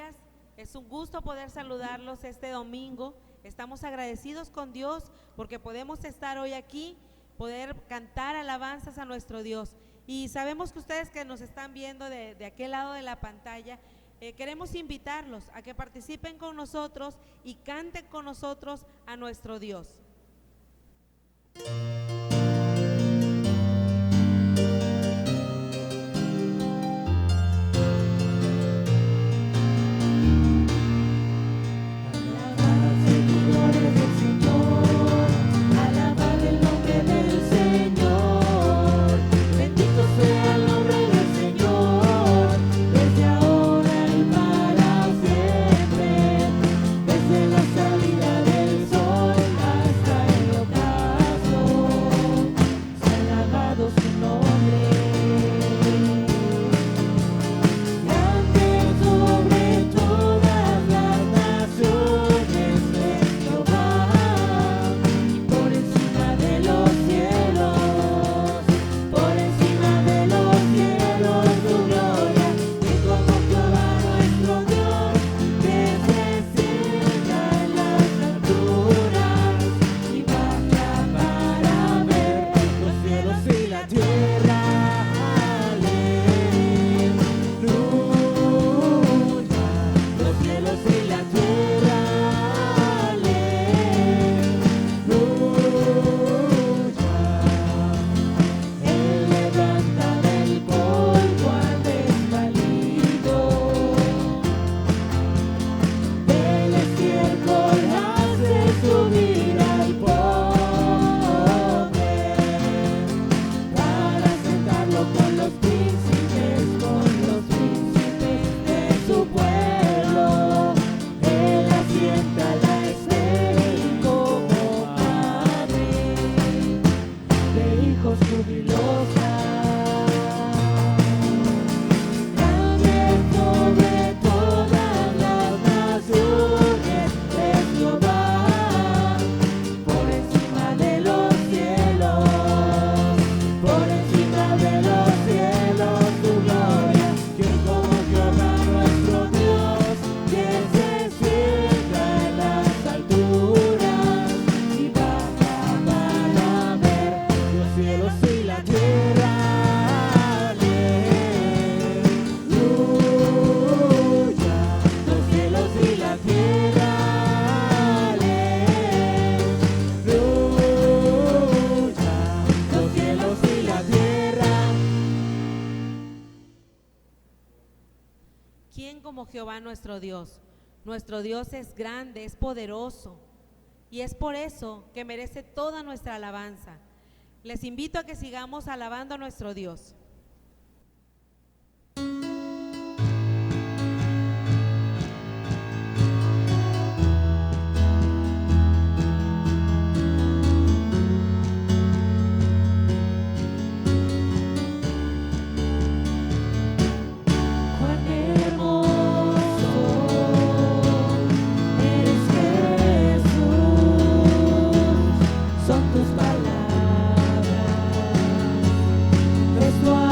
días. Es un gusto poder saludarlos este domingo. Estamos agradecidos con Dios porque podemos estar hoy aquí, poder cantar alabanzas a nuestro Dios. Y sabemos que ustedes que nos están viendo de aquel lado de la pantalla, queremos invitarlos a que participen con nosotros y canten con nosotros a nuestro Dios. Jehová nuestro Dios. Nuestro Dios es grande, es poderoso y es por eso que merece toda nuestra alabanza. Les invito a que sigamos alabando a nuestro Dios. Son tus palabras, es tu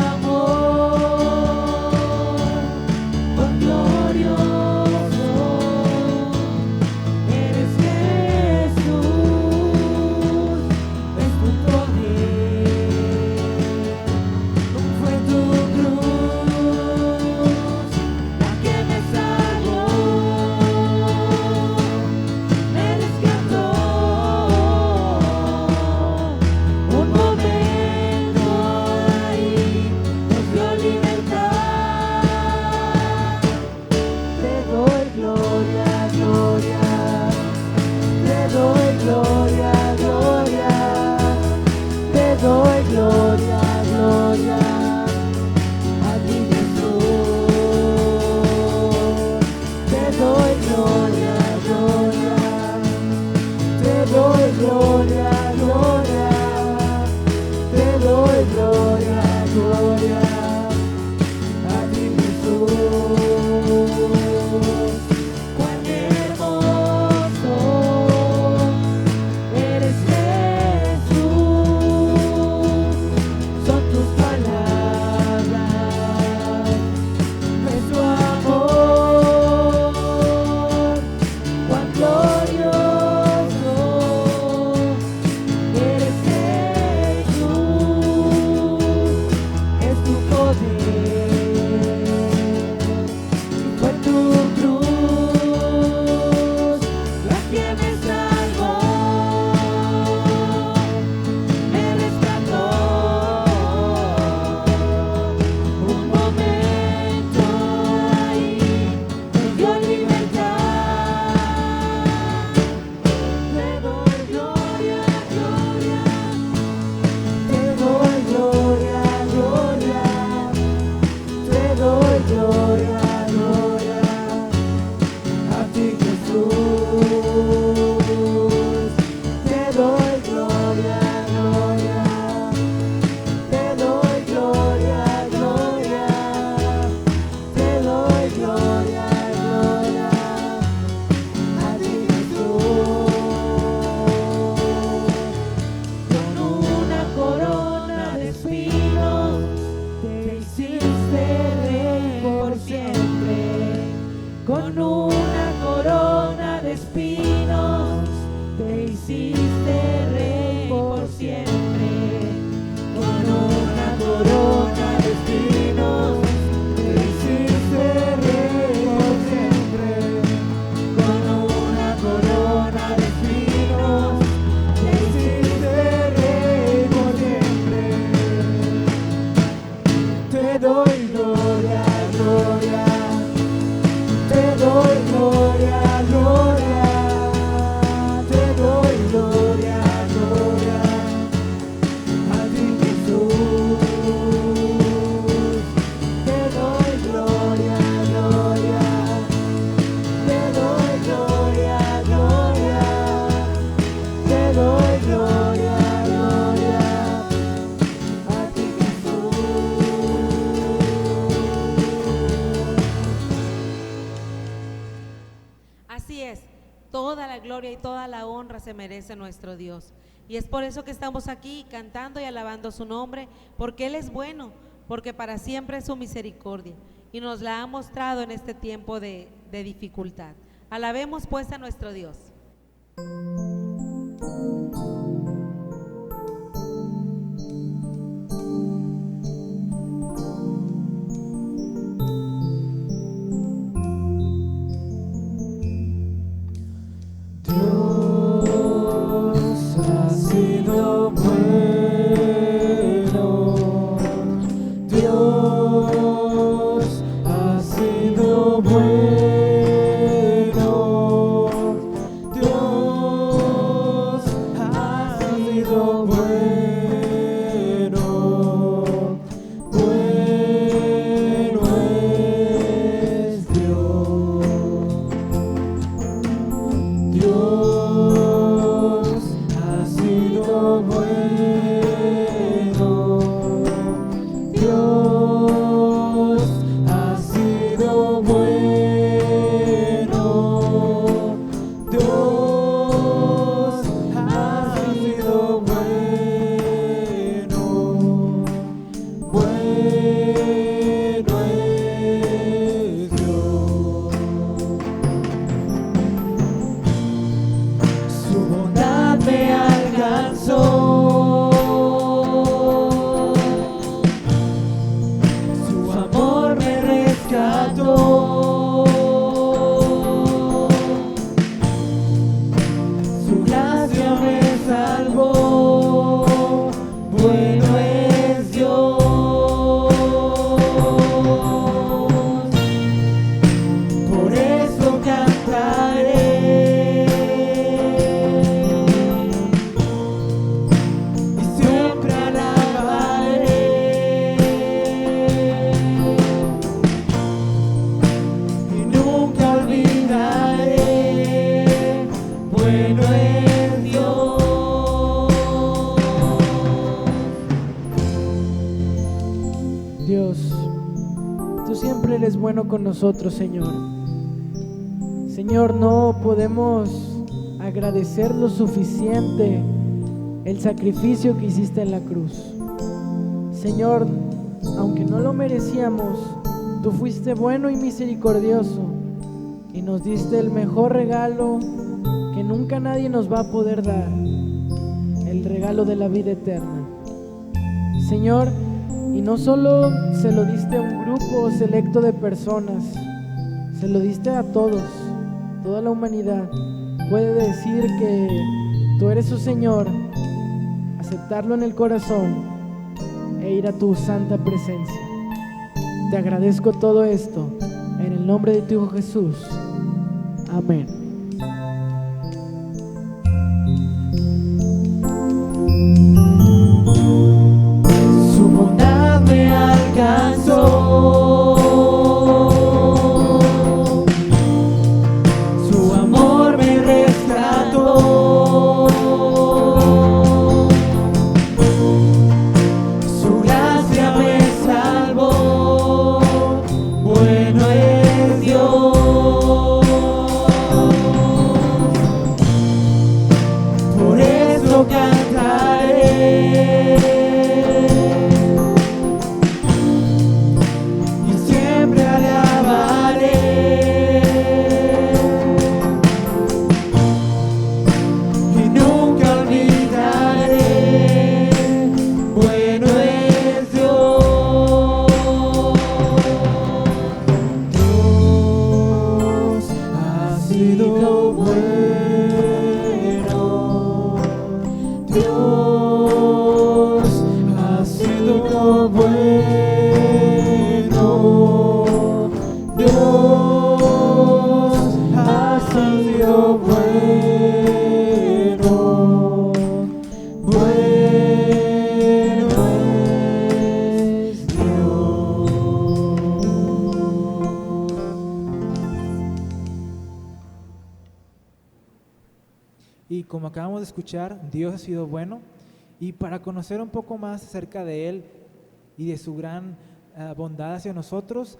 Toda la gloria y toda la honra se merece nuestro Dios. Y es por eso que estamos aquí cantando y alabando su nombre, porque Él es bueno, porque para siempre es su misericordia y nos la ha mostrado en este tiempo de dificultad. Alabemos pues a nuestro Dios. Eres bueno con nosotros, Señor. Señor, no podemos agradecer lo suficiente el sacrificio que hiciste en la cruz. Señor, aunque no lo merecíamos, tú fuiste bueno y misericordioso y nos diste el mejor regalo que nunca nadie nos va a poder dar, el regalo de la vida eterna. Señor, Y no solo se lo diste a un grupo selecto de personas, se lo diste a todos. Toda la humanidad puede decir que tú eres su Señor, aceptarlo en el corazón e ir a tu santa presencia. Te agradezco todo esto en el nombre de tu Hijo Jesús. Amén. Su bondad me alcanzó, su amor me rescató, su gracia me salvó. Bueno es Dios, por eso cantaré y siempre alabaré. Y nunca olvidaré, bueno es Dios. Dios ha sido bueno, Dios ha sido bueno, Dios ha sido bueno, bueno es Dios. Y como acabamos de escuchar, Dios ha sido bueno. Y para conocer un poco más acerca de Él y de su gran bondad hacia nosotros,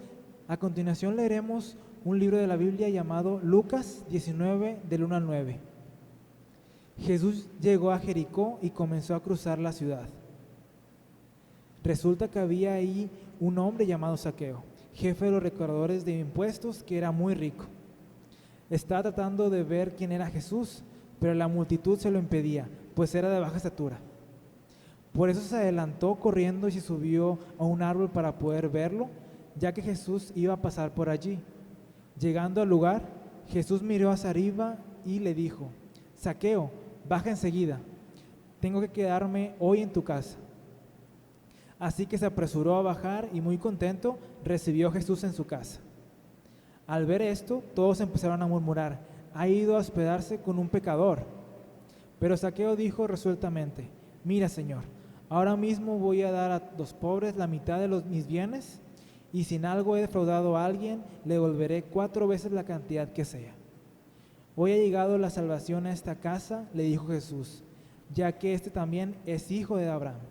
a continuación leeremos un libro de la Biblia llamado Lucas 19, del 1 al 9. Jesús llegó a Jericó y comenzó a cruzar la ciudad. Resulta que había ahí un hombre llamado Zaqueo, jefe de los recaudadores de impuestos, que era muy rico. Estaba tratando de ver quién era Jesús, pero la multitud se lo impedía, pues era de baja estatura. Por eso se adelantó corriendo y se subió a un árbol para poder verlo, ya que Jesús iba a pasar por allí. Llegando al lugar, Jesús miró hacia arriba y le dijo: Zaqueo, baja enseguida, tengo que quedarme hoy en tu casa. Así que se apresuró a bajar y muy contento recibió a Jesús en su casa. Al ver esto, todos empezaron a murmurar: ha ido a hospedarse con un pecador. Pero Zaqueo dijo resueltamente: mira, Señor, ahora mismo voy a dar a los pobres la mitad de mis bienes, y si en algo he defraudado a alguien, le devolveré 4 veces la cantidad que sea. Hoy ha llegado la salvación a esta casa, le dijo Jesús, ya que este también es hijo de Abraham.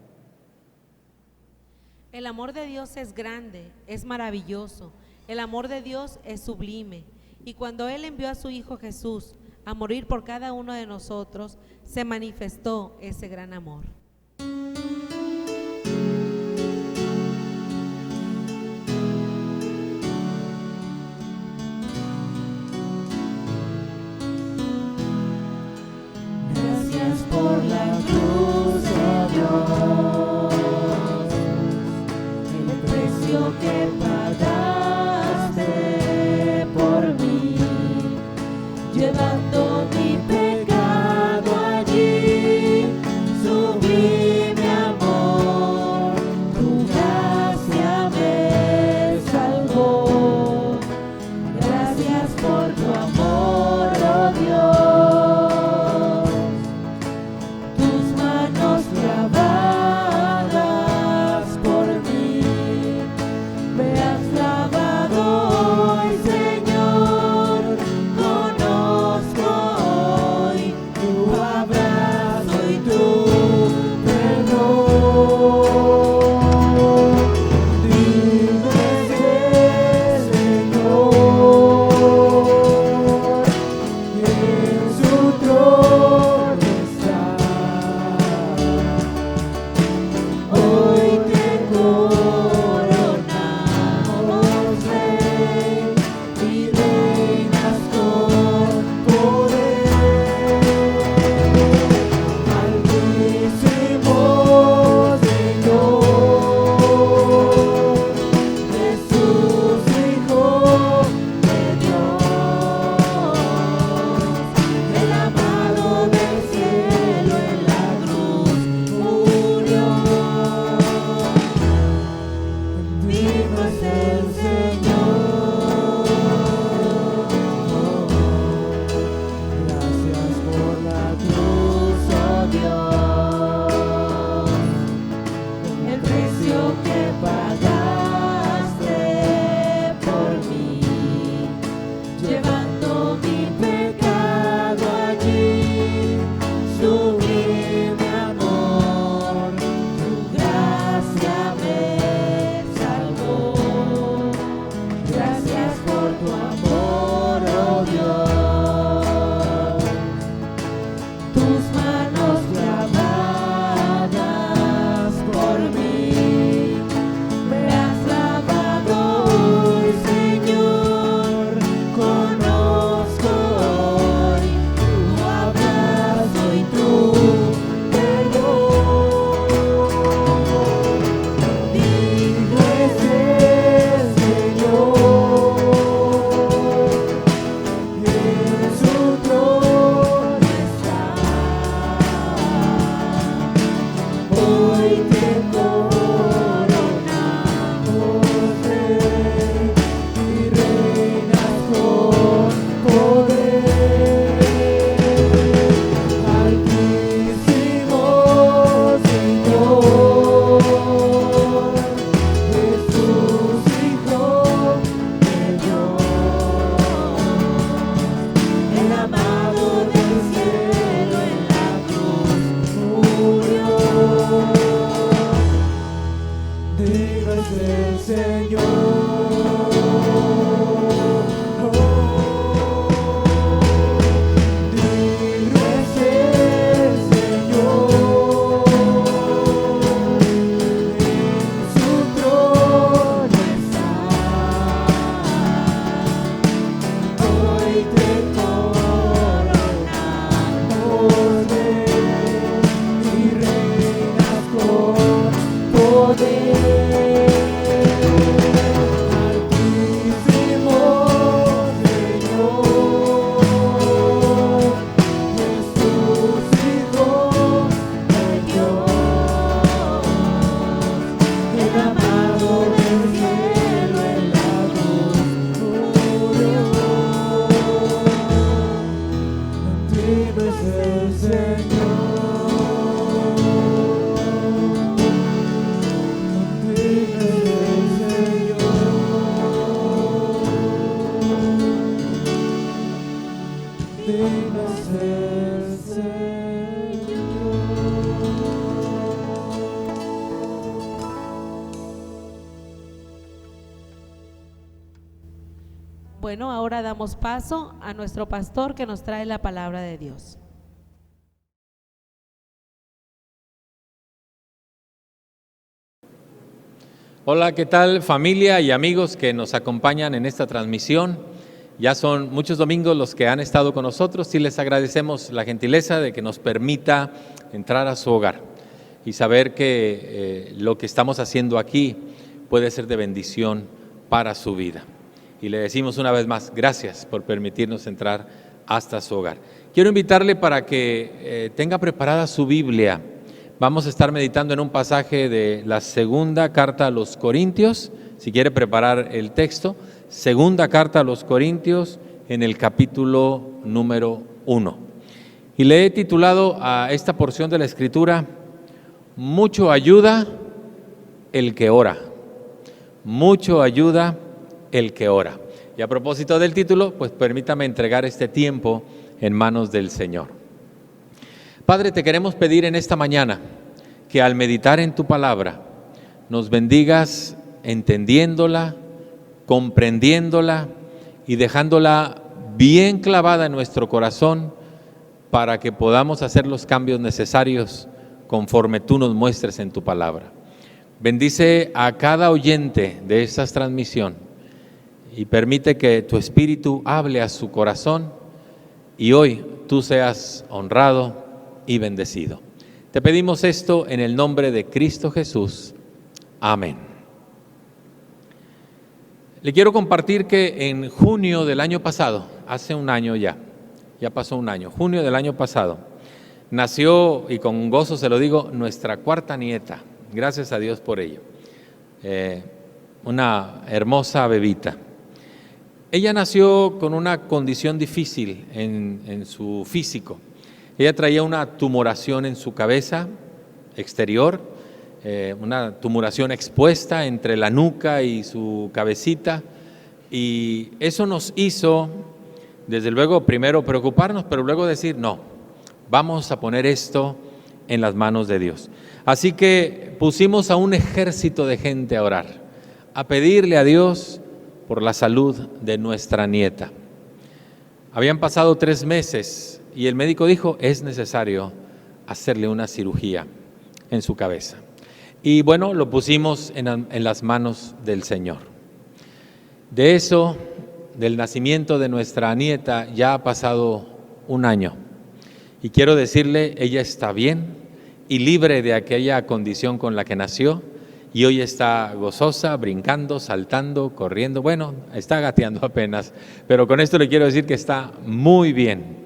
El amor de Dios es grande, es maravilloso. El amor de Dios es sublime. Y cuando Él envió a su Hijo Jesús a morir por cada uno de nosotros, se manifestó ese gran amor. Gracias por la cruz de Dios, el precio que pagaste por mí, llevando mi pecado allí, subí Bueno, ahora damos paso a nuestro pastor que nos trae la palabra de Dios. Hola, ¿qué tal familia y amigos que nos acompañan en esta transmisión? Ya son muchos domingos los que han estado con nosotros y les agradecemos la gentileza de que nos permita entrar a su hogar y saber que lo que estamos haciendo aquí puede ser de bendición para su vida. Y le decimos una vez más, gracias por permitirnos entrar hasta su hogar. Quiero invitarle para que tenga preparada su Biblia. Vamos a estar meditando en un pasaje de la segunda carta a los Corintios, si quiere preparar el texto, segunda carta a los Corintios en el capítulo número 1. Y le he titulado a esta porción de la Escritura, mucho ayuda el que ora, mucho ayuda el que ora. Y a propósito del título, pues permítame entregar este tiempo en manos del Señor. Padre, te queremos pedir en esta mañana que al meditar en tu palabra nos bendigas entendiéndola, comprendiéndola y dejándola bien clavada en nuestro corazón para que podamos hacer los cambios necesarios conforme tú nos muestres en tu palabra. Bendice a cada oyente de esta transmisión y permite que tu Espíritu hable a su corazón y hoy tú seas honrado y bendecido. Te pedimos esto en el nombre de Cristo Jesús. Amén. Le quiero compartir que en junio del año pasado, hace un año ya pasó un año, junio del año pasado, nació, y con gozo se lo digo, nuestra cuarta nieta. Gracias a Dios por ello. Una hermosa bebita. Ella nació con una condición difícil en su físico. Ella traía una tumoración en su cabeza exterior, una tumoración expuesta entre la nuca y su cabecita, y eso nos hizo, desde luego, primero preocuparnos, pero luego decir, no, vamos a poner esto en las manos de Dios. Así que pusimos a un ejército de gente a orar, a pedirle a Dios por la salud de nuestra nieta. Habían pasado 3 meses y el médico dijo, es necesario hacerle una cirugía en su cabeza. Y bueno, lo pusimos en las manos del Señor. De eso, del nacimiento de nuestra nieta, ya ha pasado un año. Y quiero decirle, ella está bien y libre de aquella condición con la que nació. Y hoy está gozosa, brincando, saltando, corriendo. Bueno, está gateando apenas, pero con esto le quiero decir que está muy bien.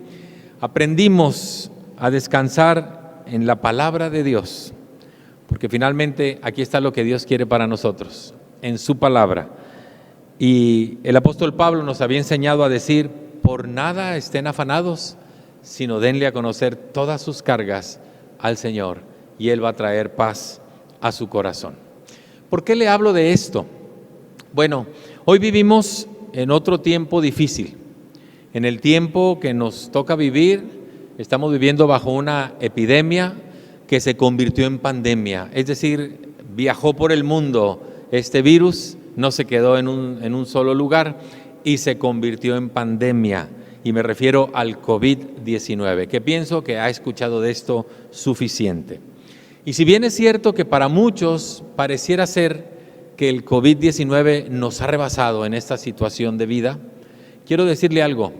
Aprendimos a descansar en la palabra de Dios, porque finalmente aquí está lo que Dios quiere para nosotros, en su palabra. Y el apóstol Pablo nos había enseñado a decir, por nada estén afanados, sino denle a conocer todas sus cargas al Señor, y Él va a traer paz a su corazón. ¿Por qué le hablo de esto? Bueno, hoy vivimos en otro tiempo difícil. En el tiempo que nos toca vivir, estamos viviendo bajo una epidemia que se convirtió en pandemia. Es decir, viajó por el mundo este virus, no se quedó en un solo lugar y se convirtió en pandemia. Y me refiero al COVID-19, que pienso que ha escuchado de esto suficiente. Y si bien es cierto que para muchos pareciera ser que el COVID-19 nos ha rebasado en esta situación de vida, quiero decirle algo,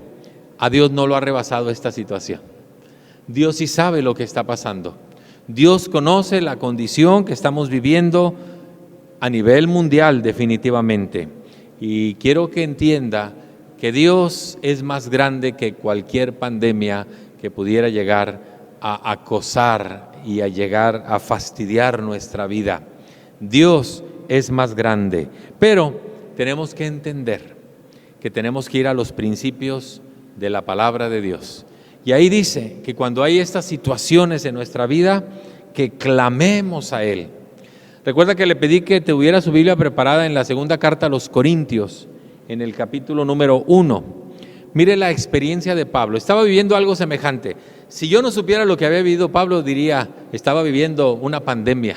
a Dios no lo ha rebasado esta situación. Dios sí sabe lo que está pasando. Dios conoce la condición que estamos viviendo a nivel mundial definitivamente. Y quiero que entienda que Dios es más grande que cualquier pandemia que pudiera llegar a acosar y a llegar a fastidiar nuestra vida. Dios es más grande, pero tenemos que entender que tenemos que ir a los principios de la palabra de Dios. Y ahí dice que cuando hay estas situaciones en nuestra vida, que clamemos a Él. Recuerda que le pedí que te hubiera su Biblia preparada en la segunda carta a los Corintios, en el capítulo número 1. Mire la experiencia de Pablo. Estaba viviendo algo semejante. Si yo no supiera lo que había vivido Pablo, diría, estaba viviendo una pandemia.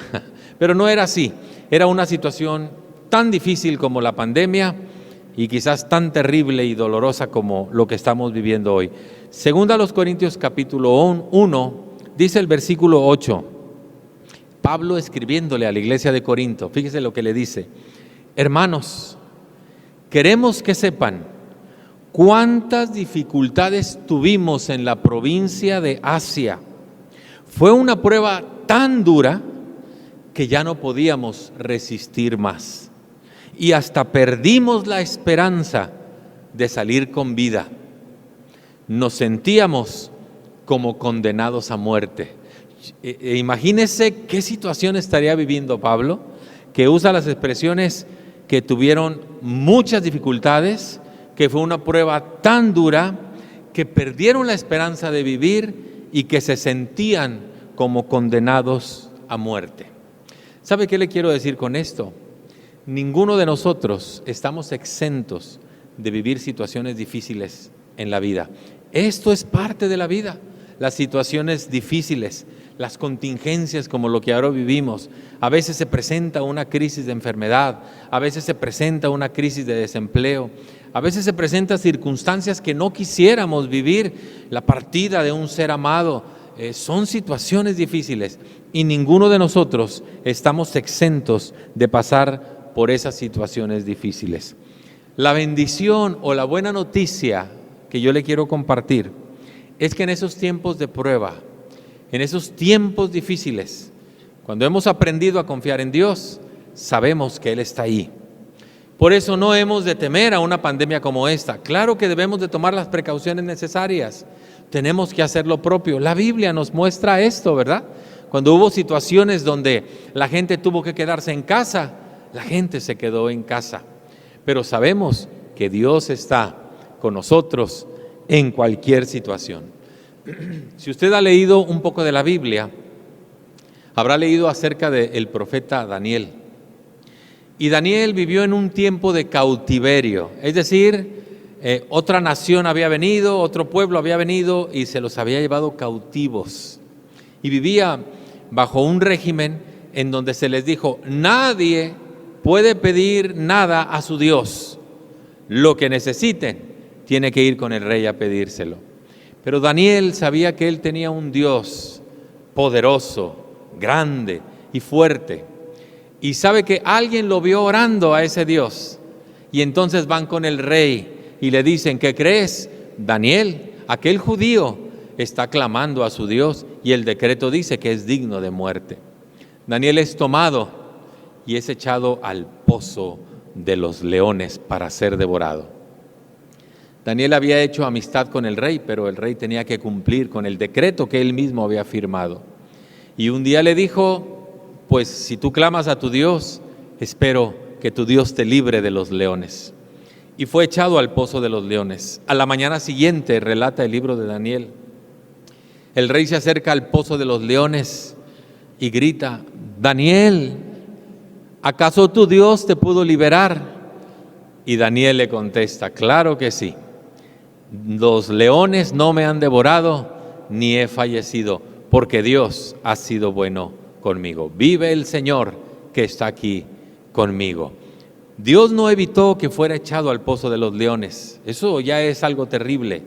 Pero no era así. Era una situación tan difícil como la pandemia, y quizás tan terrible y dolorosa como lo que estamos viviendo hoy. Segunda a los Corintios capítulo 1, dice el versículo 8, Pablo escribiéndole a la iglesia de Corinto, fíjese lo que le dice: hermanos, queremos que sepan cuántas dificultades tuvimos en la provincia de Asia. Fue una prueba tan dura que ya no podíamos resistir más y hasta perdimos la esperanza de salir con vida. Nos sentíamos como condenados a muerte. Imagínese qué situación estaría viviendo Pablo, que usa las expresiones que tuvieron muchas dificultades, que fue una prueba tan dura que perdieron la esperanza de vivir y que se sentían como condenados a muerte. ¿Sabe qué le quiero decir con esto? Ninguno de nosotros estamos exentos de vivir situaciones difíciles en la vida. Esto es parte de la vida, las situaciones difíciles, las contingencias como lo que ahora vivimos. A veces se presenta una crisis de enfermedad, a veces se presenta una crisis de desempleo, a veces se presentan circunstancias que no quisiéramos vivir, la partida de un ser amado. Son situaciones difíciles y ninguno de nosotros estamos exentos de pasar por esas situaciones difíciles. La bendición o la buena noticia que yo le quiero compartir es que en esos tiempos de prueba, en esos tiempos difíciles, cuando hemos aprendido a confiar en Dios, sabemos que Él está ahí. Por eso no hemos de temer a una pandemia como esta. Claro que debemos de tomar las precauciones necesarias. Tenemos que hacer lo propio. La Biblia nos muestra esto, ¿verdad? Cuando hubo situaciones donde la gente tuvo que quedarse en casa, la gente se quedó en casa. Pero sabemos que Dios está con nosotros en cualquier situación. Si usted ha leído un poco de la Biblia, habrá leído acerca del profeta Daniel. Y Daniel vivió en un tiempo de cautiverio, es decir, otra nación había venido, otro pueblo había venido y se los había llevado cautivos. Y vivía bajo un régimen en donde se les dijo: nadie puede pedir nada a su Dios. Lo que necesiten, tiene que ir con el rey a pedírselo. Pero Daniel sabía que él tenía un Dios poderoso, grande y fuerte. Y sabe que alguien lo vio orando a ese Dios. Y entonces van con el rey y le dicen: ¿qué crees? Daniel, aquel judío, está clamando a su Dios y el decreto dice que es digno de muerte. Daniel es tomado y es echado al pozo de los leones para ser devorado. Daniel había hecho amistad con el rey, pero el rey tenía que cumplir con el decreto que él mismo había firmado. Y un día le dijo: pues si tú clamas a tu Dios, espero que tu Dios te libre de los leones. Y fue echado al pozo de los leones. A la mañana siguiente, relata el libro de Daniel, el rey se acerca al pozo de los leones y grita: Daniel, ¿acaso tu Dios te pudo liberar? Y Daniel le contesta: claro que sí. Los leones no me han devorado, ni he fallecido, porque Dios ha sido bueno conmigo. Vive el Señor que está aquí conmigo. Dios no evitó que fuera echado al pozo de los leones. Eso ya es algo terrible,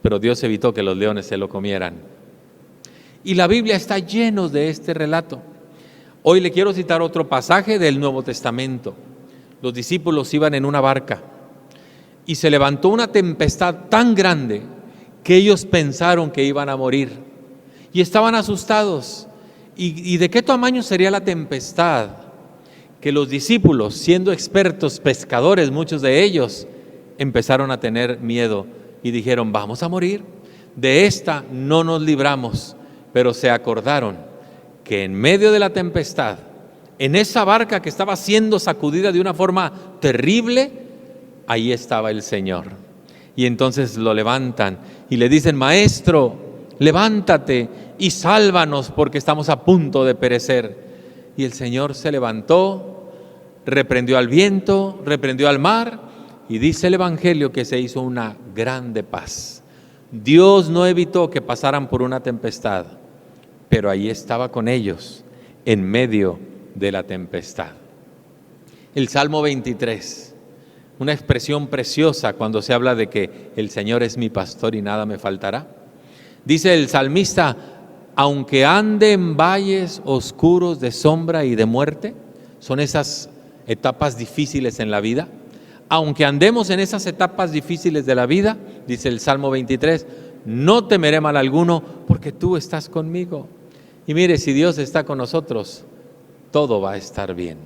pero Dios evitó que los leones se lo comieran. Y la Biblia está llena de este relato. Hoy le quiero citar otro pasaje del Nuevo Testamento. Los discípulos iban en una barca y se levantó una tempestad tan grande que ellos pensaron que iban a morir y estaban asustados. ¿Y de qué tamaño sería la tempestad? Que los discípulos, siendo expertos pescadores, muchos de ellos, empezaron a tener miedo y dijeron: vamos a morir, de esta no nos libramos. Pero se acordaron que en medio de la tempestad, en esa barca que estaba siendo sacudida de una forma terrible, ahí estaba el Señor. Y entonces lo levantan y le dicen: Maestro, levántate y sálvanos porque estamos a punto de perecer. Y el Señor se levantó, reprendió al viento, reprendió al mar, y dice el Evangelio que se hizo una grande paz. Dios no evitó que pasaran por una tempestad, pero ahí estaba con ellos en medio de la tempestad. El Salmo 23 una expresión preciosa cuando se habla de que el Señor es mi pastor y nada me faltará. Dice el salmista, aunque ande en valles oscuros de sombra y de muerte, son esas etapas difíciles en la vida. Aunque andemos en esas etapas difíciles de la vida, dice el Salmo 23, no temeré mal alguno porque tú estás conmigo. Y mire, si Dios está con nosotros, todo va a estar bien,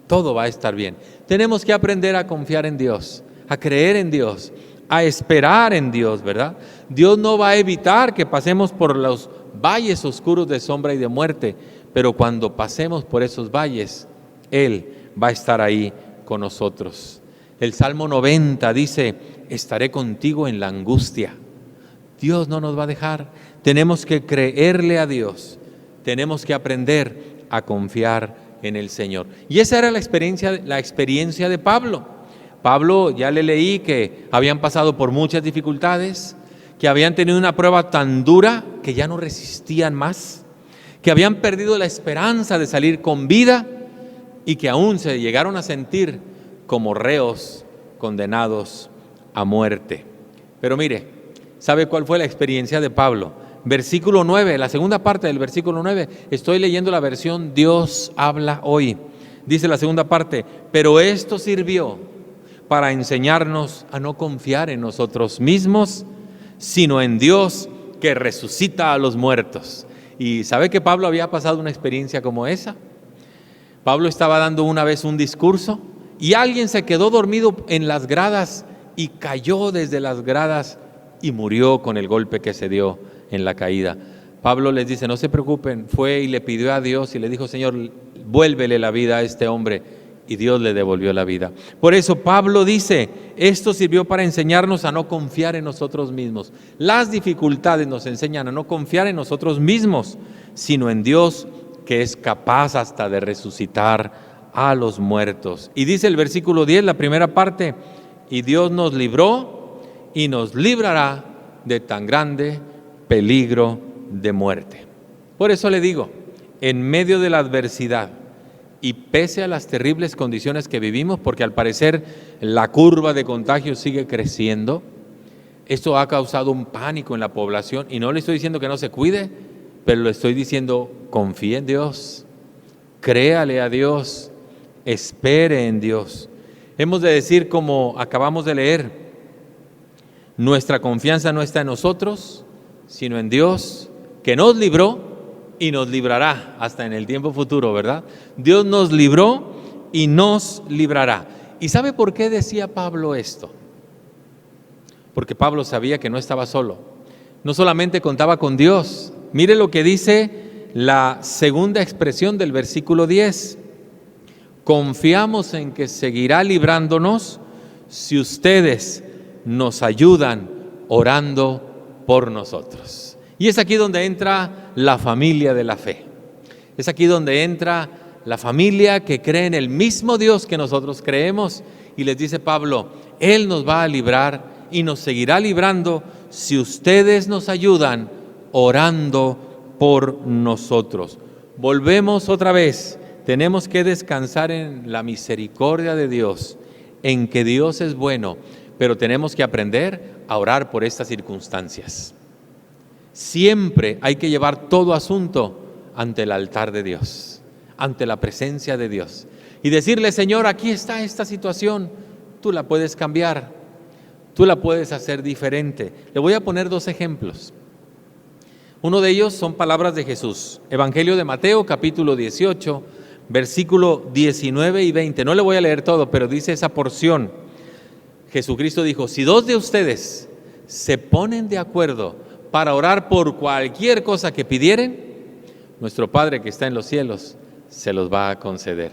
todo va a estar bien. Tenemos que aprender a confiar en Dios, a creer en Dios, a esperar en Dios, ¿verdad? Dios no va a evitar que pasemos por los valles oscuros de sombra y de muerte, pero cuando pasemos por esos valles, Él va a estar ahí con nosotros. El Salmo 90 dice, estaré contigo en la angustia. Dios no nos va a dejar. Tenemos que creerle a Dios. Tenemos que aprender a confiar en el Señor. Y esa era la experiencia de Pablo. Pablo, ya le leí que habían pasado por muchas dificultades, que habían tenido una prueba tan dura que ya no resistían más, que habían perdido la esperanza de salir con vida y que aún se llegaron a sentir como reos condenados a muerte. Pero mire, ¿sabe cuál fue la experiencia de Pablo? Versículo 9, la segunda parte del versículo 9, estoy leyendo la versión Dios habla hoy. Dice la segunda parte, pero esto sirvió para enseñarnos a no confiar en nosotros mismos, sino en Dios que resucita a los muertos. ¿Y sabe que Pablo había pasado una experiencia como esa? Pablo estaba dando una vez un discurso y alguien se quedó dormido en las gradas y cayó desde las gradas y murió con el golpe que se dio en la caída. Pablo les dice, no se preocupen, fue y le pidió a Dios y le dijo, Señor, vuélvele la vida a este hombre, y Dios le devolvió la vida. Por eso Pablo dice, esto sirvió para enseñarnos a no confiar en nosotros mismos. Las dificultades nos enseñan a no confiar en nosotros mismos, sino en Dios, que es capaz hasta de resucitar a los muertos. Y dice el versículo 10, la primera parte, y Dios nos libró y nos librará de tan grande peligro de muerte. Por eso le digo, en medio de la adversidad y pese a las terribles condiciones que vivimos, porque al parecer la curva de contagio sigue creciendo, esto ha causado un pánico en la población, y no le estoy diciendo que no se cuide, pero le estoy diciendo, confíe en Dios, créale a Dios, espere en Dios. Hemos de decir, como acabamos de leer, nuestra confianza no está en nosotros, sino en Dios, que nos libró y nos librará hasta en el tiempo futuro, ¿verdad? Dios nos libró y nos librará. ¿Y sabe por qué decía Pablo esto? Porque Pablo sabía que no estaba solo. No solamente contaba con Dios. Mire lo que dice la segunda expresión del versículo 10. Confiamos en que seguirá librándonos si ustedes nos ayudan orando por nosotros. Y es aquí donde entra la familia de la fe. Es aquí donde entra la familia que cree en el mismo Dios que nosotros creemos. Y les dice Pablo, Él nos va a librar y nos seguirá librando si ustedes nos ayudan orando por nosotros. Volvemos otra vez. Tenemos que descansar en la misericordia de Dios, en que Dios es bueno, pero tenemos que aprender a orar por estas circunstancias. Siempre hay que llevar todo asunto ante el altar de Dios, ante la presencia de Dios, y decirle, Señor, aquí está esta situación, tú la puedes cambiar, tú la puedes hacer diferente. Le voy a poner 2 ejemplos. Uno de ellos son palabras de Jesús, Evangelio de Mateo, capítulo 18, versículo 19 y 20. No le voy a leer todo, pero dice esa porción. Jesucristo dijo, si 2 de ustedes se ponen de acuerdo para orar por cualquier cosa que pidieren, nuestro Padre que está en los cielos se los va a conceder.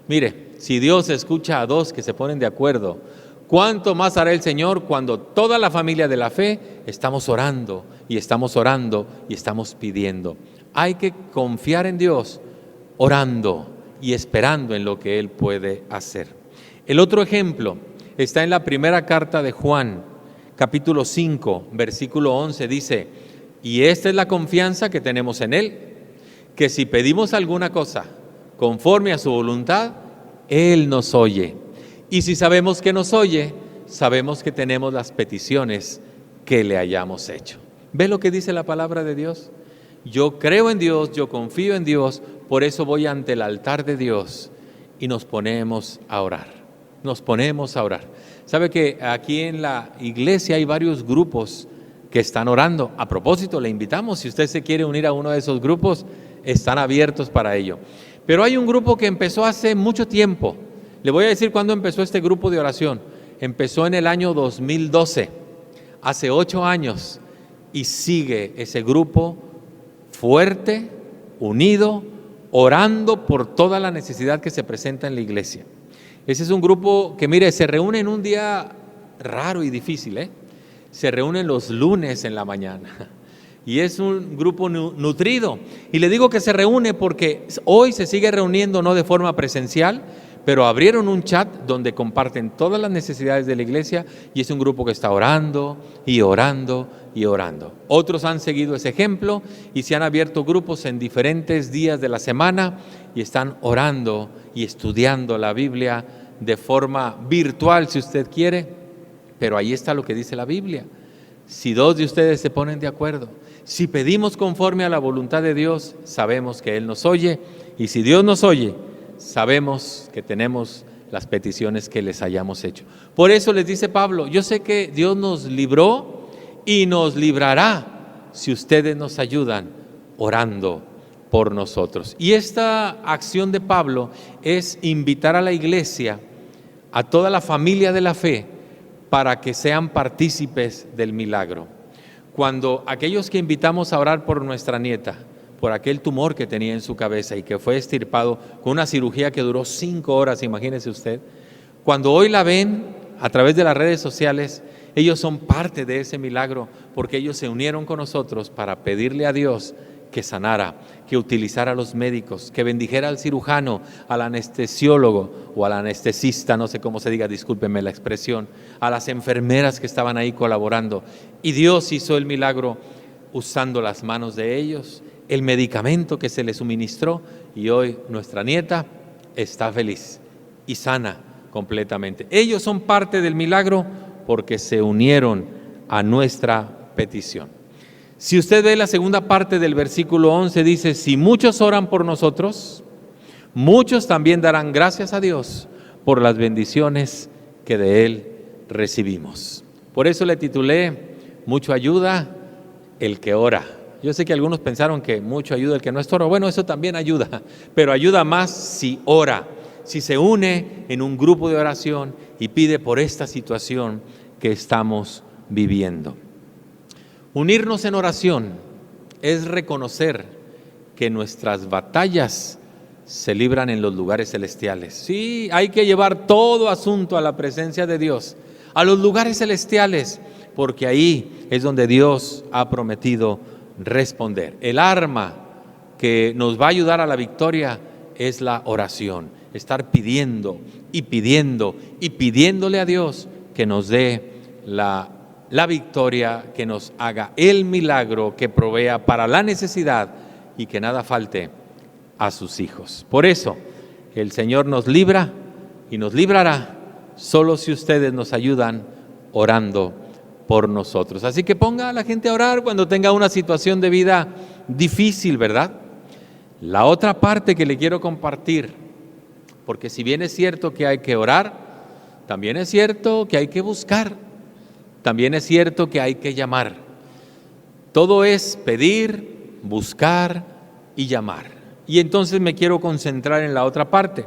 Mire, si Dios escucha a 2 que se ponen de acuerdo, ¿cuánto más hará el Señor cuando toda la familia de la fe estamos orando y estamos orando y estamos pidiendo? Hay que confiar en Dios, orando y esperando en lo que Él puede hacer. El otro ejemplo está en la primera carta de Juan, capítulo 5, versículo 11, dice, y esta es la confianza que tenemos en Él, que si pedimos alguna cosa conforme a su voluntad, Él nos oye. Y si sabemos que nos oye, sabemos que tenemos las peticiones que le hayamos hecho. ¿Ve lo que dice la palabra de Dios? Yo creo en Dios, yo confío en Dios, por eso voy ante el altar de Dios y nos ponemos a orar. Nos ponemos a orar. ¿Sabe que aquí en la iglesia hay varios grupos que están orando? A propósito, le invitamos, si usted se quiere unir a uno de esos grupos, están abiertos para ello. Pero hay un grupo que empezó hace mucho tiempo. Le voy a decir cuándo empezó este grupo de oración. Empezó en el año 2012, hace 8 años, y sigue ese grupo fuerte, unido, orando por toda la necesidad que se presenta en la iglesia. Ese es un grupo que, mire, se reúne en un día raro y difícil, Se reúnen los lunes en la mañana. Y es un grupo nutrido. Y le digo que se reúne porque hoy se sigue reuniendo, no de forma presencial, pero abrieron un chat donde comparten todas las necesidades de la iglesia y es un grupo que está orando y orando y orando. Otros han seguido ese ejemplo y se han abierto grupos en diferentes días de la semana y están orando y estudiando la Biblia de forma virtual, si usted quiere, pero ahí está lo que dice la Biblia. Si 2 de ustedes se ponen de acuerdo, si pedimos conforme a la voluntad de Dios, sabemos que Él nos oye, y si Dios nos oye, sabemos que tenemos las peticiones que les hayamos hecho. Por eso les dice Pablo, yo sé que Dios nos libró y nos librará si ustedes nos ayudan orando por nosotros. Y esta acción de Pablo es invitar a la iglesia, a toda la familia de la fe, para que sean partícipes del milagro. Cuando aquellos que invitamos a orar por nuestra nieta, por aquel tumor que tenía en su cabeza y que fue extirpado con una cirugía que duró 5 horas, imagínese usted, cuando hoy la ven a través de las redes sociales, ellos son parte de ese milagro porque ellos se unieron con nosotros para pedirle a Dios que sanara, que utilizara a los médicos, que bendijera al cirujano, al anestesiólogo o al anestesista, no sé cómo se diga, discúlpenme la expresión, a las enfermeras que estaban ahí colaborando. Y Dios hizo el milagro usando las manos de ellos, el medicamento que se le suministró, y hoy nuestra nieta está feliz y sana completamente. Ellos son parte del milagro porque se unieron a nuestra petición. Si usted ve la segunda parte del versículo 11, dice, si muchos oran por nosotros, muchos también darán gracias a Dios por las bendiciones que de Él recibimos. Por eso le titulé, mucho ayuda el que ora. Yo sé que algunos pensaron que mucho ayuda el que no ora. Bueno, eso también ayuda, pero ayuda más si ora, si se une en un grupo de oración y pide por esta situación que estamos viviendo. Unirnos en oración es reconocer que nuestras batallas se libran en los lugares celestiales. Sí, hay que llevar todo asunto a la presencia de Dios, a los lugares celestiales, porque ahí es donde Dios ha prometido responder. El arma que nos va a ayudar a la victoria es la oración, estar pidiendo y pidiendo y pidiéndole a Dios que nos dé la victoria, que nos haga el milagro, que provea para la necesidad y que nada falte a sus hijos. Por eso el Señor nos libra y nos librará solo si ustedes nos ayudan orando por nosotros. Así que ponga a la gente a orar cuando tenga una situación de vida difícil, ¿verdad? La otra parte que le quiero compartir, porque si bien es cierto que hay que orar, también es cierto que hay que buscar. También es cierto que hay que llamar. Todo es pedir, buscar y llamar. Y entonces me quiero concentrar en la otra parte.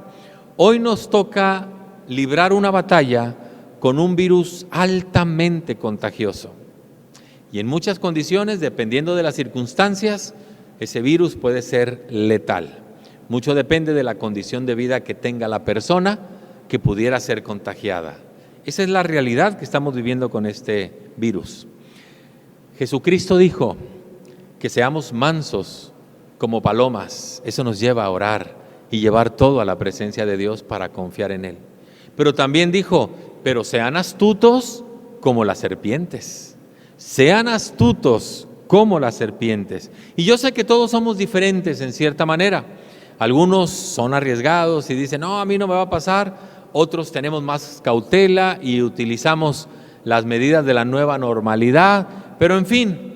Hoy nos toca librar una batalla con un virus altamente contagioso. Y en muchas condiciones, dependiendo de las circunstancias, ese virus puede ser letal. Mucho depende de la condición de vida que tenga la persona que pudiera ser contagiada. Esa es la realidad que estamos viviendo con este virus. Jesucristo dijo que seamos mansos como palomas. Eso nos lleva a orar y llevar todo a la presencia de Dios para confiar en Él. Pero también dijo, pero sean astutos como las serpientes. Sean astutos como las serpientes. Y yo sé que todos somos diferentes en cierta manera. Algunos son arriesgados y dicen, no, a mí no me va a pasar. otros tenemos más cautela y utilizamos las medidas de la nueva normalidad, pero en fin,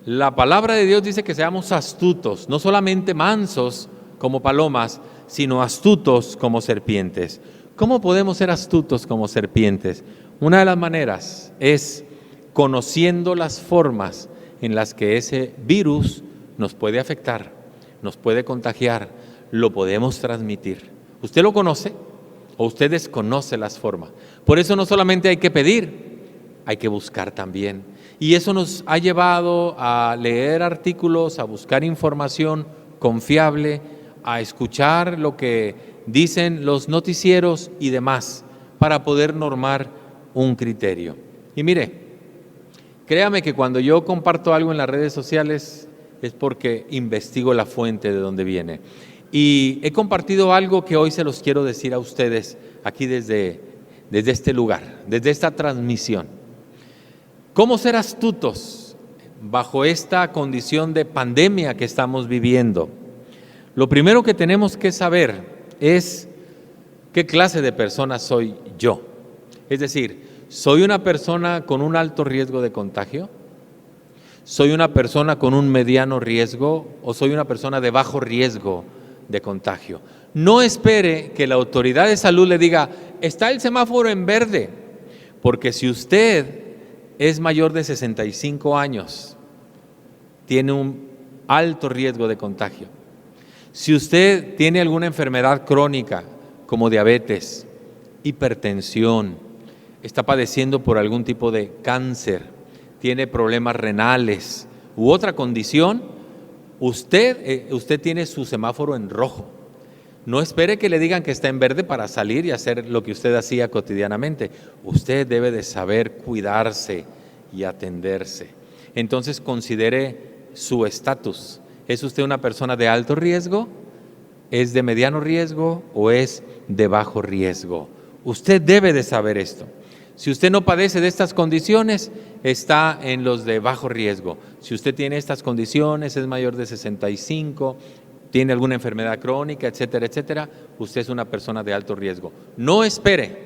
la palabra de Dios dice que seamos astutos, no solamente mansos como palomas, sino astutos como serpientes. ¿Cómo podemos ser astutos como serpientes? Una de las maneras es conociendo las formas en las que ese virus nos puede afectar, nos puede contagiar, lo podemos transmitir. ¿Usted lo conoce o usted desconoce las formas? Por eso no solamente hay que pedir, hay que buscar también. Y eso nos ha llevado a leer artículos, a buscar información confiable, a escuchar lo que dicen los noticieros y demás, para poder normar un criterio. Y mire, créame que cuando yo comparto algo en las redes sociales es porque investigo la fuente de donde viene. Y he compartido algo que hoy se los quiero decir a ustedes aquí desde este lugar, desde esta transmisión. ¿Cómo ser astutos bajo esta condición de pandemia que estamos viviendo? Lo primero que tenemos que saber es qué clase de persona soy yo. Es decir, ¿soy una persona con un alto riesgo de contagio? ¿Soy una persona con un mediano riesgo o soy una persona de bajo riesgo de contagio? No espere que la autoridad de salud le diga, está el semáforo en verde, porque si usted es mayor de 65 años, tiene un alto riesgo de contagio. Si usted tiene alguna enfermedad crónica como diabetes, hipertensión, está padeciendo por algún tipo de cáncer, tiene problemas renales u otra condición, usted tiene su semáforo en rojo. No espere que le digan que está en verde para salir y hacer lo que usted hacía cotidianamente. Usted debe de saber cuidarse y atenderse. Entonces considere su estatus. ¿Es usted una persona de alto riesgo? ¿Es de mediano riesgo o es de bajo riesgo? Usted debe de saber esto. Si usted no padece de estas condiciones, está en los de bajo riesgo. Si usted tiene estas condiciones, es mayor de 65, tiene alguna enfermedad crónica, etcétera, etcétera, usted es una persona de alto riesgo. No espere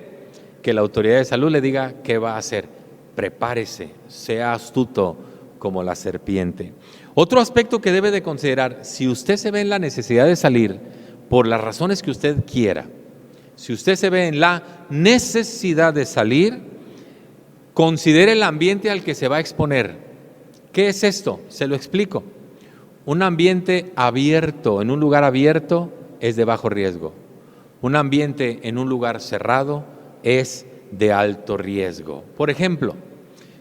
que la autoridad de salud le diga qué va a hacer. Prepárese, sea astuto como la serpiente. Otro aspecto que debe de considerar, si usted se ve en la necesidad de salir por las razones que usted quiera, si usted se ve en la necesidad de salir, considere el ambiente al que se va a exponer. ¿Qué es esto? Se lo explico. Un ambiente abierto, en un lugar abierto, es de bajo riesgo. Un ambiente en un lugar cerrado es de alto riesgo. Por ejemplo,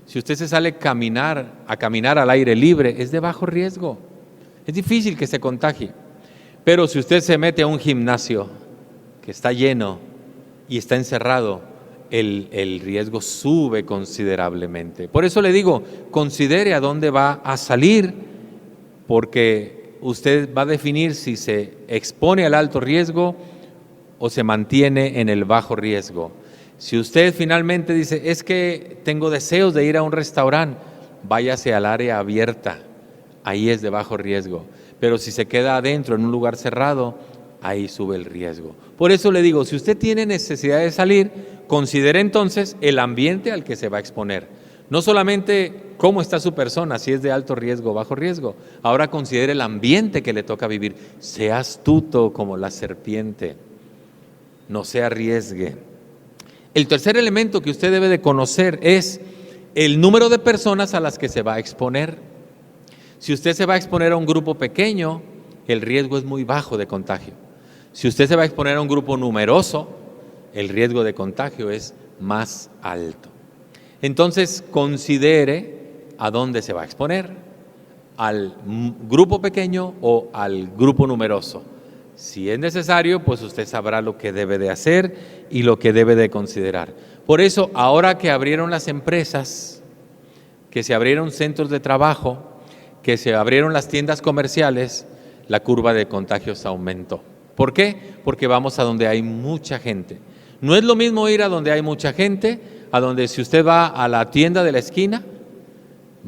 si usted se sale a caminar al aire libre, es de bajo riesgo. Es difícil que se contagie. Pero si usted se mete a un gimnasio que está lleno y está encerrado, el riesgo sube considerablemente. Por eso le digo, considere a dónde va a salir, porque usted va a definir si se expone al alto riesgo o se mantiene en el bajo riesgo. Si usted finalmente dice, es que tengo deseos de ir a un restaurante, váyase al área abierta, ahí es de bajo riesgo. Pero si se queda adentro en un lugar cerrado, ahí sube el riesgo. Por eso le digo, si usted tiene necesidad de salir, considere entonces el ambiente al que se va a exponer. No solamente cómo está su persona, si es de alto riesgo o bajo riesgo, ahora considere el ambiente que le toca vivir. Sea astuto como la serpiente, no se arriesgue. El tercer elemento que usted debe de conocer es el número de personas a las que se va a exponer. Si usted se va a exponer a un grupo pequeño, el riesgo es muy bajo de contagio. Si usted se va a exponer a un grupo numeroso, el riesgo de contagio es más alto. Entonces, considere a dónde se va a exponer, al grupo pequeño o al grupo numeroso. Si es necesario, pues usted sabrá lo que debe de hacer y lo que debe de considerar. Por eso, ahora que abrieron las empresas, que se abrieron centros de trabajo, que se abrieron las tiendas comerciales, la curva de contagios aumentó. ¿Por qué? Porque vamos a donde hay mucha gente. No es lo mismo ir a donde hay mucha gente, a donde si usted va a la tienda de la esquina,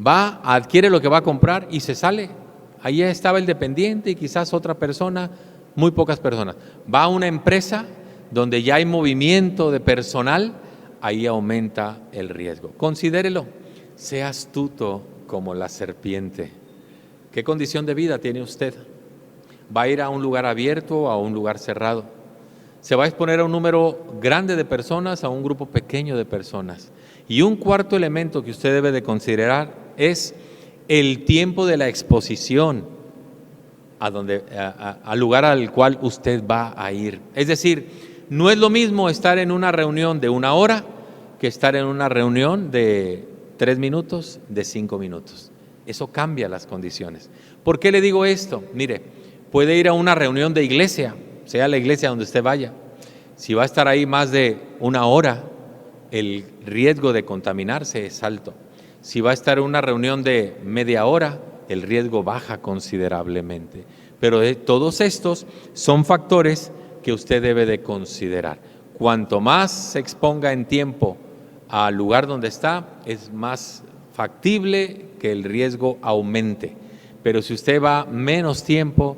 va, adquiere lo que va a comprar y se sale. Ahí estaba el dependiente y quizás otra persona, muy pocas personas. Va a una empresa, donde ya hay movimiento de personal, ahí aumenta el riesgo. Considérelo, sea astuto como la serpiente. ¿Qué condición de vida tiene usted? ¿Va a ir a un lugar abierto o a un lugar cerrado? ¿Se va a exponer a un número grande de personas, a un grupo pequeño de personas? Y un cuarto elemento que usted debe de considerar es el tiempo de la exposición al lugar al cual usted va a ir. Es decir, no es lo mismo estar en una reunión de 1 hora que estar en una reunión de 3 minutos, de 5 minutos. Eso cambia las condiciones. ¿Por qué le digo esto? Mire, puede ir a una reunión de iglesia, sea la iglesia donde usted vaya. Si va a estar ahí más de 1 hora, el riesgo de contaminarse es alto. Si va a estar en una reunión de media hora, el riesgo baja considerablemente. Pero todos estos son factores que usted debe de considerar. Cuanto más se exponga en tiempo al lugar donde está, es más factible que el riesgo aumente. Pero si usted va menos tiempo,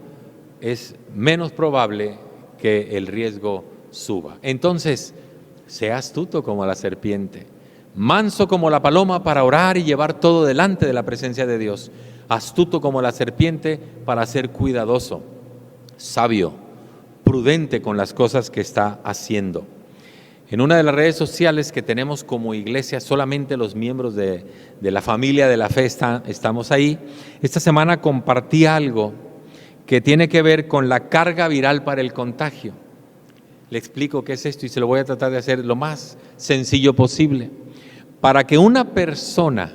es menos probable que el riesgo suba. Entonces, sea astuto como la serpiente, manso como la paloma para orar y llevar todo delante de la presencia de Dios, astuto como la serpiente para ser cuidadoso, sabio, prudente con las cosas que está haciendo. En una de las redes sociales que tenemos como iglesia, solamente los miembros de la familia de la fe estamos ahí. Esta semana compartí algo que tiene que ver con la carga viral para el contagio. Le explico qué es esto y se lo voy a tratar de hacer lo más sencillo posible. Para que una persona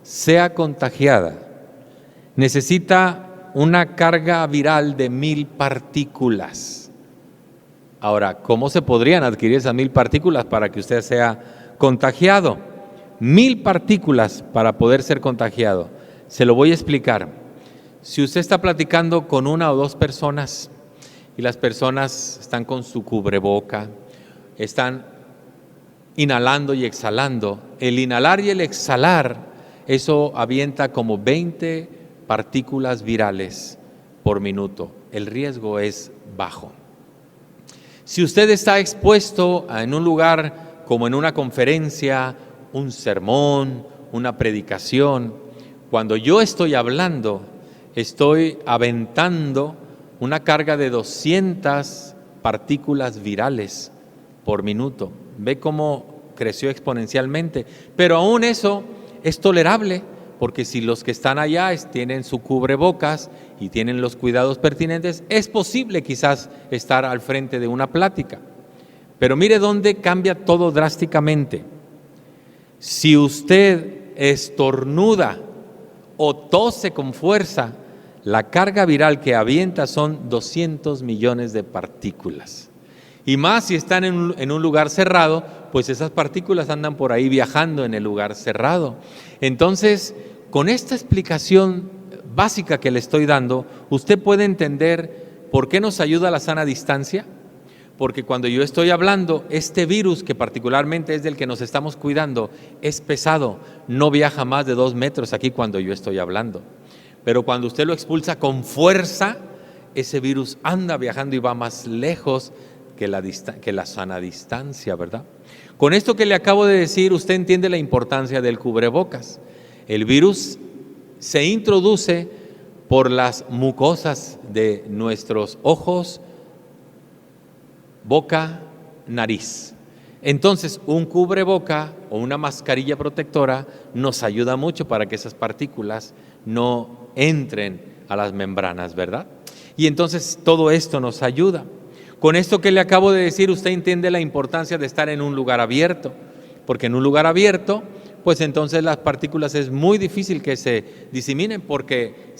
sea contagiada, necesita una carga viral de 1000 partículas. Ahora, ¿cómo se podrían adquirir esas 1000 partículas para que usted sea contagiado? 1000 partículas para poder ser contagiado. Se lo voy a explicar. Si usted está platicando con 1 o 2 personas y las personas están con su cubreboca, están inhalando y exhalando, el inhalar y el exhalar, eso avienta como 20 partículas virales por minuto. El riesgo es bajo. Si usted está expuesto en un lugar como en una conferencia, un sermón, una predicación, cuando yo estoy hablando, estoy aventando una carga de 200 partículas virales por minuto. Ve cómo creció exponencialmente, pero aún eso es tolerable, porque si los que están allá tienen su cubrebocas y tienen los cuidados pertinentes, es posible quizás estar al frente de una plática. Pero mire dónde cambia todo drásticamente. Si usted estornuda o tose con fuerza, la carga viral que avienta son 200 millones de partículas. Y más si están en un lugar cerrado, pues esas partículas andan por ahí viajando en el lugar cerrado. Entonces, con esta explicación básica que le estoy dando, usted puede entender por qué nos ayuda la sana distancia. Porque cuando yo estoy hablando, este virus, que particularmente es del que nos estamos cuidando, es pesado, no viaja más de 2 metros aquí cuando yo estoy hablando. Pero cuando usted lo expulsa con fuerza, ese virus anda viajando y va más lejos que la sana distancia, ¿verdad? Con esto que le acabo de decir, usted entiende la importancia del cubrebocas. El virus se introduce por las mucosas de nuestros ojos, boca, nariz. Entonces, un cubreboca o una mascarilla protectora nos ayuda mucho para que esas partículas no entren a las membranas, ¿verdad? Y entonces todo esto nos ayuda. Con esto que le acabo de decir, usted entiende la importancia de estar en un lugar abierto, porque en un lugar abierto, pues entonces las partículas es muy difícil que se diseminen, porque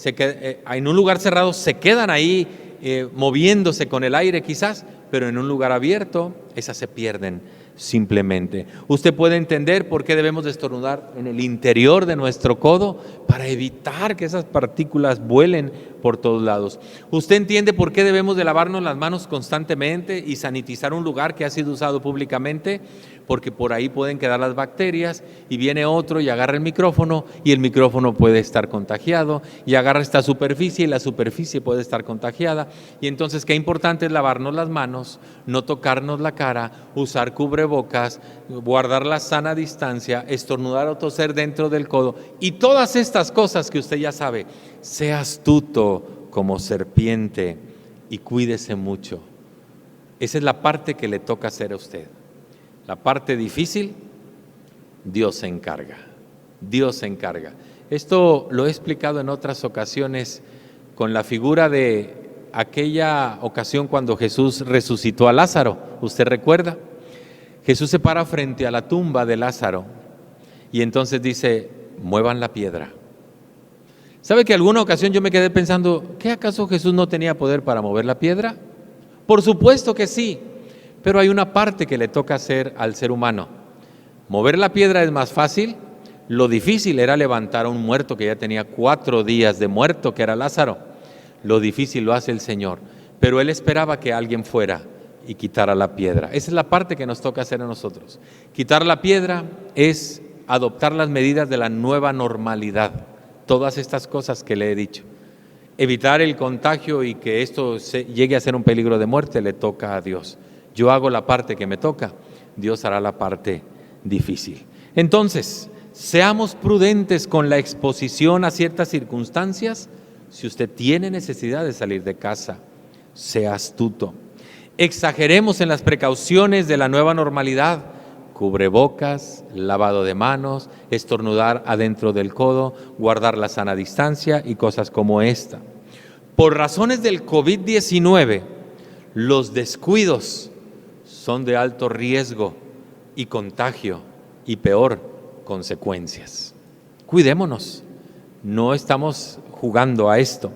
en un lugar cerrado se quedan ahí moviéndose con el aire quizás, pero en un lugar abierto esas se pierden simplemente. Usted puede entender por qué debemos de estornudar en el interior de nuestro codo para evitar que esas partículas vuelen por todos lados. Usted entiende por qué debemos de lavarnos las manos constantemente y sanitizar un lugar que ha sido usado públicamente, porque por ahí pueden quedar las bacterias y viene otro y agarra el micrófono y el micrófono puede estar contagiado y agarra esta superficie y la superficie puede estar contagiada. Y entonces qué importante es lavarnos las manos, no tocarnos la cara, usar cubrebocas, guardar la sana distancia, estornudar o toser dentro del codo y todas estas cosas que usted ya sabe. Sea astuto como serpiente y cuídese mucho. Esa es la parte que le toca hacer a usted. La parte difícil, Dios se encarga. Dios se encarga. Esto lo he explicado en otras ocasiones con la figura de aquella ocasión cuando Jesús resucitó a Lázaro. ¿Usted recuerda? Jesús se para frente a la tumba de Lázaro y entonces dice, muevan la piedra. ¿Sabe que alguna ocasión yo me quedé pensando, ¿qué acaso Jesús no tenía poder para mover la piedra? Por supuesto que sí, pero hay una parte que le toca hacer al ser humano. Mover la piedra es más fácil, lo difícil era levantar a un muerto que ya tenía 4 días de muerto, que era Lázaro. Lo difícil lo hace el Señor, pero Él esperaba que alguien fuera y quitara la piedra. Esa es la parte que nos toca hacer a nosotros. Quitar la piedra es adoptar las medidas de la nueva normalidad. Todas estas cosas que le he dicho. Evitar el contagio y que esto llegue a ser un peligro de muerte le toca a Dios. Yo hago la parte que me toca, Dios hará la parte difícil. Entonces, seamos prudentes con la exposición a ciertas circunstancias. Si usted tiene necesidad de salir de casa, sea astuto. Exageremos en las precauciones de la nueva normalidad. Cubrebocas, lavado de manos, estornudar adentro del codo, guardar la sana distancia y cosas como esta. Por razones del COVID-19, los descuidos son de alto riesgo y contagio y peor, consecuencias. Cuidémonos, no estamos jugando a esto.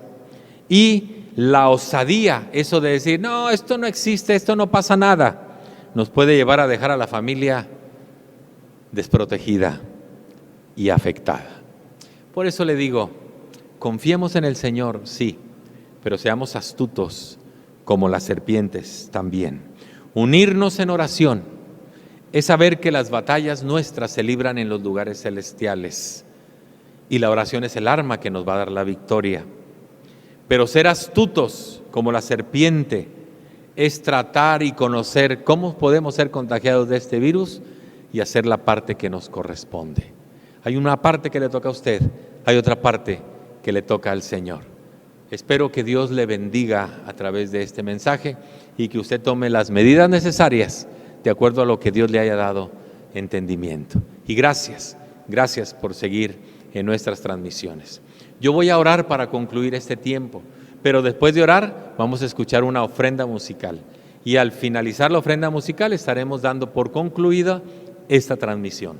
Y la osadía, eso de decir, no, esto no existe, esto no pasa nada, nos puede llevar a dejar a la familia desprotegida y afectada. Por eso le digo, confiemos en el Señor, sí, pero seamos astutos como las serpientes también. Unirnos en oración es saber que las batallas nuestras se libran en los lugares celestiales y la oración es el arma que nos va a dar la victoria. Pero ser astutos como la serpiente es tratar y conocer cómo podemos ser contagiados de este virus y hacer la parte que nos corresponde. Hay una parte que le toca a usted, hay otra parte que le toca al Señor. Espero que Dios le bendiga a través de este mensaje y que usted tome las medidas necesarias de acuerdo a lo que Dios le haya dado entendimiento. Y gracias por seguir en nuestras transmisiones. Yo voy a orar para concluir este tiempo, pero después de orar vamos a escuchar una ofrenda musical. Y al finalizar la ofrenda musical estaremos dando por concluida esta transmisión.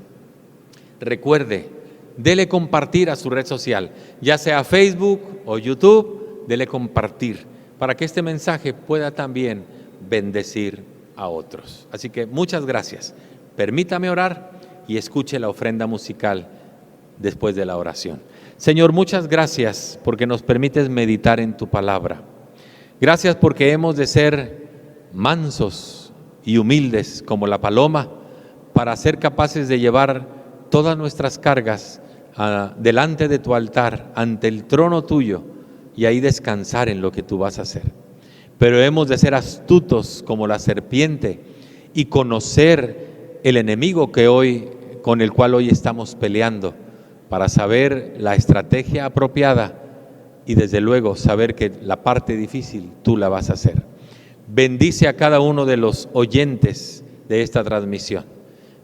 Recuerde, dele compartir a su red social, ya sea Facebook o YouTube, dele compartir para que este mensaje pueda también bendecir a otros. Así que muchas gracias. Permítame orar y escuche la ofrenda musical después de la oración. Señor, muchas gracias porque nos permites meditar en tu palabra. Gracias porque hemos de ser mansos y humildes como la paloma para ser capaces de llevar todas nuestras cargas delante de tu altar, ante el trono tuyo, y ahí descansar en lo que tú vas a hacer. Pero hemos de ser astutos como la serpiente y conocer el enemigo con el cual hoy estamos peleando, para saber la estrategia apropiada y desde luego saber que la parte difícil tú la vas a hacer. Bendice a cada uno de los oyentes de esta transmisión.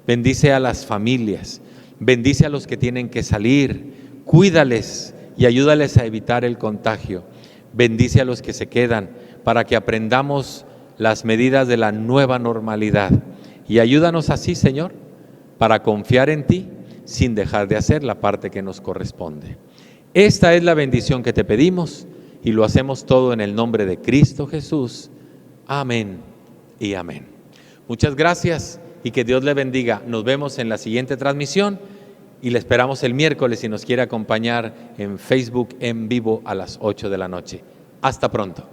Bendice a las familias, bendice a los que tienen que salir, cuídales y ayúdales a evitar el contagio. Bendice a los que se quedan para que aprendamos las medidas de la nueva normalidad. Y ayúdanos así, Señor, para confiar en ti sin dejar de hacer la parte que nos corresponde. Esta es la bendición que te pedimos y lo hacemos todo en el nombre de Cristo Jesús. Amén y amén. Muchas gracias y que Dios le bendiga. Nos vemos en la siguiente transmisión y le esperamos el miércoles si nos quiere acompañar en Facebook en vivo a las 8 de la noche. Hasta pronto.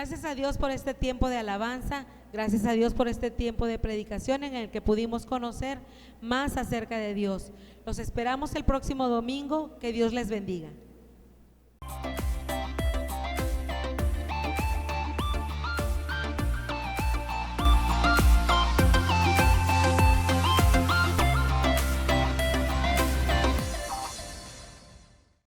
Gracias a Dios por este tiempo de alabanza, gracias a Dios por este tiempo de predicación en el que pudimos conocer más acerca de Dios. Los esperamos el próximo domingo, que Dios les bendiga.